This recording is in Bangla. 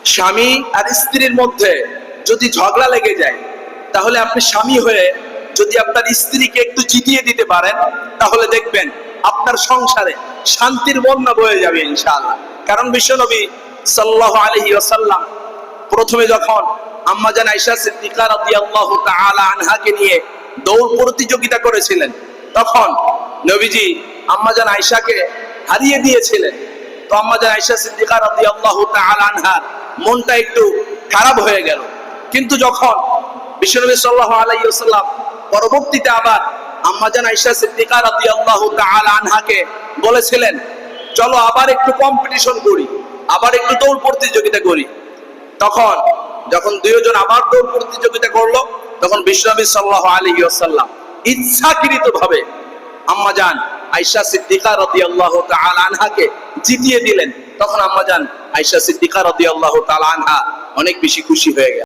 স্বামী আর স্ত্রীর মধ্যে যদি ঝগড়া লেগে যায়, তাহলে আপনি স্বামী হয়ে যদি আপনার স্ত্রীকে একটু জিতিয়ে দিতে পারেন, তাহলে দেখবেন আপনার সংসারে শান্তির বন্যা বয়ে যাবে ইনশাআল্লাহ। কারণ বিশ্বনবী সাল্লাল্লাহু আলাইহি ওয়াসাল্লাম প্রথমে যখন আম্মাজান আয়েশা সিদ্দিকা রাদিয়াল্লাহু তাআলা আনহাকে নিয়ে দৌড় প্রতিযোগিতা করেছিলেন, তখন নবীজি আম্মাজান আয়েশাকে হারিয়ে দিয়েছিলেন। তো আম্মাজান আয়েশা সিদ্দিকা রাদিয়াল্লাহু তাআলা আনহার মনটা একটু খারাপ হয়ে গেল। কিন্তু যখন বিশ্বনবী সাল্লাল্লাহু আলাইহি ওয়াসাল্লাম পরবর্তীতে আবার আম্মাজান আয়েশা সিদ্দিকা রাদিয়াল্লাহু তাআলা আনহাকে বলেছিলেন, চলো আবার একটু কম্পিটিশন করি, আবার একটু দৌড় প্রতিযোগিতা করি, তখন যখন দুইজন আবার দৌড় প্রতিযোগিতা করলো, তখন বিশ্বনবী সাল্লাল্লাহু আলাইহি ওয়াসাল্লাম ইচ্ছাকৃতভাবে আম্মাজান আয়েশা সিদ্দিকা রাদিয়াল্লাহু তাআলা আনহাকে জিতিয়ে দিলেন। তখন আম্মাজান আয়েশা সিদ্দিকা রাদিয়াল্লাহু তাআলা আনহা অনেক বেশি খুশি হয়ে গেলেন।